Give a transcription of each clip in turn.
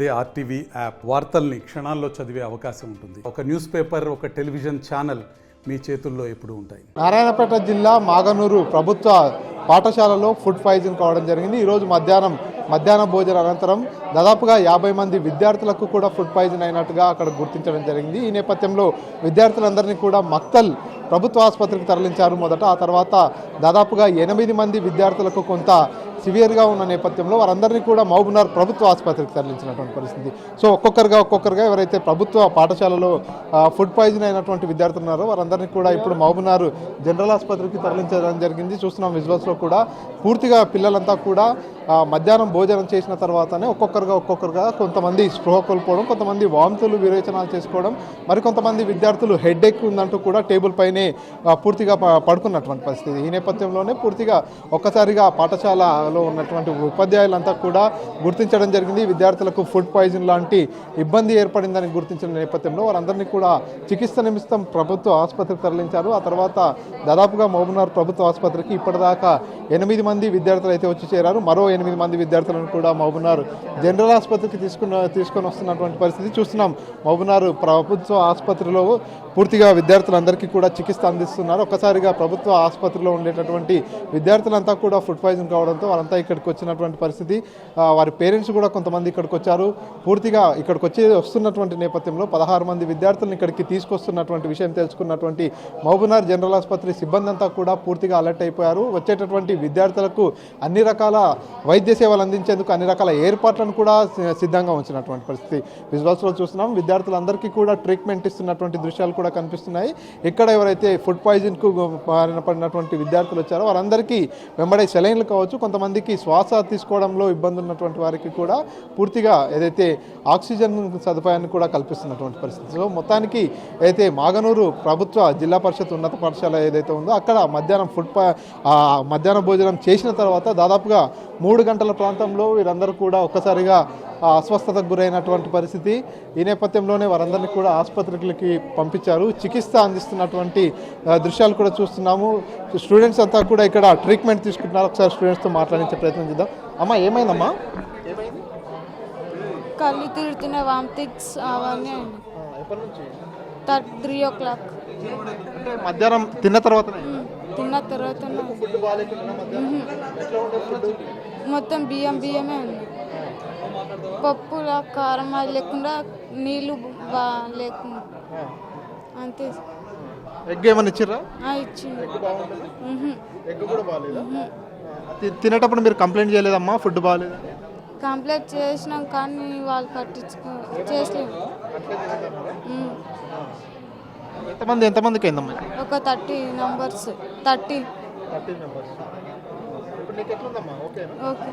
అదే RTV app వార్తల్ని క్షణాల్లో చదివే అవకాశం ఉంటుంది. ఒక న్యూస్ పేపర్, ఒక టెలివిజన్ ఛానల్ మీ చేతుల్లో ఎప్పుడూ ఉంటాయి. నారాయణపేట జిల్లా మాగనూరు ప్రభుత్వ పాఠశాలలో ఫుడ్ పాయిజన్ కావడం జరిగింది. ఈరోజు మధ్యాహ్న భోజనం అనంతరం దాదాపుగా 50 మంది విద్యార్థులకు కూడా ఫుడ్ పాయిజన్ అయినట్టుగా అక్కడ గుర్తించడం జరిగింది. ఈ నేపథ్యంలో విద్యార్థులందరినీ కూడా మక్తల్ ప్రభుత్వ ఆసుపత్రికి తరలించారు మొదట. ఆ తర్వాత దాదాపుగా 8 మంది విద్యార్థులకు కొంత సివియర్గా ఉన్న నేపథ్యంలో వారందరినీ కూడా మహబూబ్నగర్ ప్రభుత్వ ఆసుపత్రికి తరలించినటువంటి పరిస్థితి. సో ఒక్కొక్కరుగా ఎవరైతే ప్రభుత్వ పాఠశాలలో ఫుడ్ పాయిజన్ అయినటువంటి విద్యార్థులు ఉన్నారో వారందరినీ కూడా ఇప్పుడు మహబూబ్నగర్ జనరల్ ఆసుపత్రికి తరలించడం జరిగింది. చూస్తున్నాం విజువల్స్లో కూడా పూర్తిగా పిల్లలంతా కూడా మధ్యాహ్నం భోజనం చేసిన తర్వాతనే ఒక్కొక్కరుగా కొంతమంది స్పృహ కోల్పోవడం, కొంతమంది వాంతులు విరేచనాలు చేసుకోవడం, మరికొంతమంది విద్యార్థులు హెడ్ ఎక్ ఉందంటూ కూడా టేబుల్ పైనే పూర్తిగా పడుకున్నటువంటి పరిస్థితి. ఈ నేపథ్యంలోనే పూర్తిగా ఒక్కసారిగా పాఠశాలలో ఉన్నటువంటి ఉపాధ్యాయులంతా కూడా గుర్తించడం జరిగింది. విద్యార్థులకు ఫుడ్ పాయిజన్ లాంటి ఇబ్బంది ఏర్పడిందని గుర్తించిన నేపథ్యంలో వారందరినీ కూడా చికిత్స నిమిత్తం ప్రభుత్వ ఆసుపత్రికి తరలించారు. ఆ తర్వాత దాదాపుగా మహబూబ్నగర్ ప్రభుత్వ ఆసుపత్రికి ఇప్పటిదాకా 8 మంది విద్యార్థులు అయితే వచ్చి చేరారు. మరో 8 మంది విద్యార్థులను కూడా మహబూబ్నగర్ జనరల్ ఆసుపత్రికి తీసుకొని వస్తున్నటువంటి పరిస్థితి చూస్తున్నాం. మహబూబ్నగర్ ప్రభుత్వ ఆసుపత్రిలో పూర్తిగా విద్యార్థులందరికీ కూడా చికిత్స అందిస్తున్నారు. ఒక్కసారిగా ప్రభుత్వ ఆసుపత్రిలో ఉండేటటువంటి విద్యార్థులంతా కూడా ఫుడ్ పాయిజన్ కావడంతో వారంతా ఇక్కడికి వచ్చినటువంటి పరిస్థితి. వారి పేరెంట్స్ కూడా కొంతమంది ఇక్కడికి వచ్చారు. పూర్తిగా ఇక్కడికి వస్తున్నటువంటి నేపథ్యంలో 16 మంది విద్యార్థులను ఇక్కడికి తీసుకొస్తున్నటువంటి విషయం తెలుసుకున్నటువంటి మహబూబ్నగర్ జనరల్ ఆసుపత్రి సిబ్బంది అంతా కూడా పూర్తిగా అలర్ట్ అయిపోయారు. వచ్చేటటువంటి విద్యార్థులకు అన్ని రకాల వైద్య సేవలు అందించేందుకు అన్ని రకాల ఏర్పాట్లను కూడా సిద్ధంగా ఉంచినటువంటి పరిస్థితి విజువల్స్లో చూస్తున్నాం. విద్యార్థులందరికీ కూడా ట్రీట్మెంట్ ఇస్తున్నటువంటి దృశ్యాలు కూడా కనిపిస్తున్నాయి. ఇక్కడ ఎవరైతే ఫుడ్ పాయిజన్కు బారిన పడినటువంటి విద్యార్థులు వచ్చారో వారందరికీ వెంబడే సెలైన్లు కావచ్చు, కొంతమందికి శ్వాస తీసుకోవడంలో ఇబ్బంది ఉన్నటువంటి వారికి కూడా పూర్తిగా ఏదైతే ఆక్సిజన్ సదుపాయాన్ని కూడా కల్పిస్తున్నటువంటి పరిస్థితి. సో మొత్తానికి అయితే మాగనూరు ప్రభుత్వ జిల్లా పరిషత్ ఉన్నత పాఠశాల ఏదైతే ఉందో అక్కడ మధ్యాహ్న భోజనం చేసిన తర్వాత దాదాపుగా 3 గంటల ప్రాంతంలో వీరందరూ కూడా ఒక్కసారిగా అస్వస్థతకు గురైనటువంటి పరిస్థితి. ఈ నేపథ్యంలోనే వారందరినీ కూడా ఆసుపత్రికి పంపించారు. చికిత్స అందిస్తున్నటువంటి దృశ్యాలు కూడా చూస్తున్నాము. స్టూడెంట్స్ అంతా కూడా ఇక్కడ ట్రీట్మెంట్ తీసుకుంటున్నారు. ఒకసారి స్టూడెంట్స్తో మాట్లాడించే ప్రయత్నం చేద్దాం. అమ్మా ఏమైందమ్మా? కళ్ళు తిరుగుతున్న వామిటింగ్స్ అవన్నీ 3 o'clock. అంటే మధ్యాహ్నం తిన్న తర్వాత మొత్తం బియ్యమే ఉంది. పప్పుల కారం అది లేకుండా నీళ్ళు లేకుండా అంతే. ఎగ్ ఏమన్నా ఇచ్చిర్రా? ఇచ్చింది. తినేటప్పుడు మీరు కంప్లైంట్ చేయలేదమ్మా ఫుడ్ బాగాలేదు? కంప్లైంట్ చేసినాం కానీ వాళ్ళు చేసలేదు. ఎంతమందికి అయిందమ్మా? ఒక 30 numbers. 30 members. ఓకే.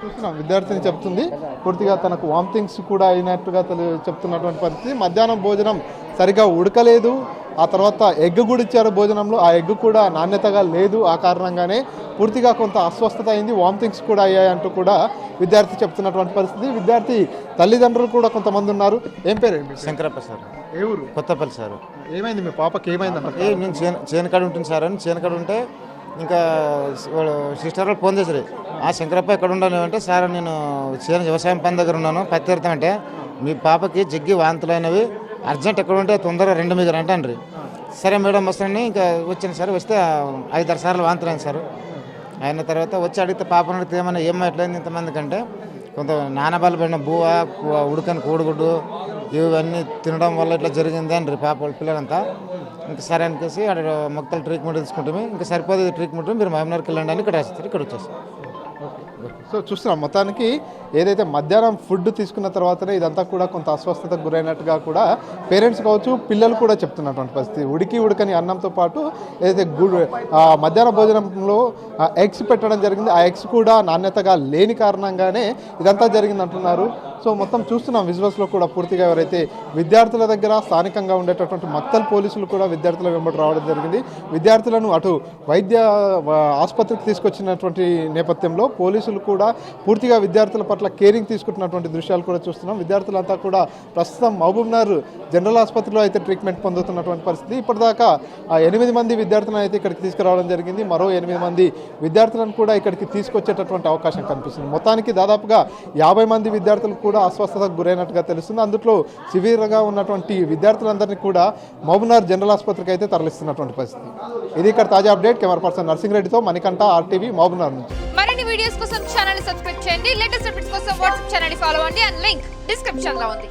చూస్తున్నాం విద్యార్థిని చెప్తుంది పూర్తిగా తనకు వామిటింగ్స్ కూడా అయినట్టుగా చెప్తున్నటువంటి పరిస్థితి. మధ్యాహ్నం భోజనం సరిగా ఉడకలేదు. ఆ తర్వాత ఎగ్ కూడా ఇచ్చారు భోజనంలో. ఆ ఎగ్ కూడా నాణ్యతగా లేదు. ఆ కారణంగానే పూర్తిగా కొంత అస్వస్థత అయింది, వామిటింగ్స్ కూడా అయ్యాయంటూ కూడా విద్యార్థి చెప్తున్నటువంటి పరిస్థితి. విద్యార్థి తల్లిదండ్రులు కూడా కొంతమంది ఉన్నారు. ఏం పేరు? శంకరప్ప సార్. ఏ ఊరు? కొత్తపల్లి సార్. ఏమైంది మీ పాపకి? ఏమైందన్న? నేను చేనకాడ ఉంటుంది సార్ అని చేనకాడ ఉంటే ఇంకా సిస్టర్ వాళ్ళు ఫోన్ చేశారు. ఆ శంకరప్ప ఎక్కడ ఉన్నాను అంటే సార్ నేను వ్యవసాయం పని దగ్గర ఉన్నాను, పత్తి ఎడతామంటే మీ పాపకి జగ్గి వాంతులైనవి అర్జెంట్ ఎక్కడ ఉంటే తొందరగా 2 మీద అంటాను. సరే మేడం వస్తానని ఇంకా వచ్చాను సార్. వస్తే 5-6 సార్లు వాంతులైంది సార్. అయిన తర్వాత వచ్చి అడిగితే పాపను అడిగితే ఏమన్నా ఎట్లయింది ఇంతమంది కంటే కొంత నానబాలు పడిన బువ్వ, ఉడకని కోడిగుడ్డు ఇవన్నీ తినడం వల్ల ఇట్లా జరిగింది అని పాప వాళ్ళ పిల్లలంతా. ఇంకా సరే అనికేసి అక్కడ మొక్కలు ట్రీట్మెంట్ తీసుకుంటాము. ఇంకా సరిపోతే ట్రీట్మెంట్ మీరు మహబూబ్నగర్కి వెళ్ళండి అని ఇక్కడ రాస్తారు. ఇక్కడ వచ్చేస్తాం. సో చూస్తున్నాం మొత్తానికి ఏదైతే మధ్యాహ్నం ఫుడ్ తీసుకున్న తర్వాతనే ఇదంతా కూడా కొంత అస్వస్థతకు గురైనట్టుగా కూడా పేరెంట్స్ కావచ్చు, పిల్లలు కూడా చెప్తున్నటువంటి పరిస్థితి. ఉడకని అన్నంతో పాటు ఏదైతే మధ్యాహ్న భోజనంలో ఎగ్స్ పెట్టడం జరిగింది. ఆ ఎగ్స్ కూడా నాణ్యతగా లేని కారణంగానే ఇదంతా జరిగింది అంటున్నారు. సో మొత్తం చూస్తున్నాం విజువల్స్లో కూడా పూర్తిగా ఎవరైతే విద్యార్థుల దగ్గర స్థానికంగా ఉండేటటువంటి మక్తల్ పోలీసులు కూడా విద్యార్థుల వెంబడి రావడం జరిగింది. విద్యార్థులను అటు వైద్య ఆసుపత్రికి తీసుకొచ్చినటువంటి నేపథ్యంలో పోలీసులు కూడా పూర్తిగా విద్యార్థుల పట్ల కేరింగ్ తీసుకుంటున్నటువంటి దృశ్యాలు కూడా చూస్తున్నాం. విద్యార్థులంతా కూడా ప్రస్తుతం మహబూబ్నగర్ జనరల్ ఆసుపత్రిలో అయితే ట్రీట్మెంట్ పొందుతున్నటువంటి పరిస్థితి. ఇప్పటిదాకా 8 మంది విద్యార్థులను అయితే ఇక్కడికి తీసుకురావడం జరిగింది. మరో 8 మంది విద్యార్థులను కూడా ఇక్కడికి తీసుకొచ్చేటటువంటి అవకాశం కనిపిస్తుంది. మొత్తానికి దాదాపుగా 50 మంది విద్యార్థులు కూడా అస్వస్థతకు గురైనట్టుగా తెలుస్తుంది. అందులో సివియర్గా ఉన్నటువంటి విద్యార్థులందరినీ కూడా మహబూబ్నగర్ జనరల్ ఆసుపత్రికి అయితే తరలిస్తున్నటువంటి పరిస్థితి. ఇది ఇక్కడ తాజా అప్డేట్. కెమెరా పర్సన్ నర్సింగ్ రెడ్డితో మణికంఠ, RTV, మహబూబ్నగర్ నుంచి. మరిన్ని వీడియోస్ కోసం ఛానల్ సబ్స్క్రైబ్ చేయండి. లేటెస్ట్ అప్డేట్స్ కోసం వాట్సాప్ ఛానల్ ఫాలో అవ్వండి. అండ్ లింక్ డిస్క్రిప్షన్ లో ఉంది.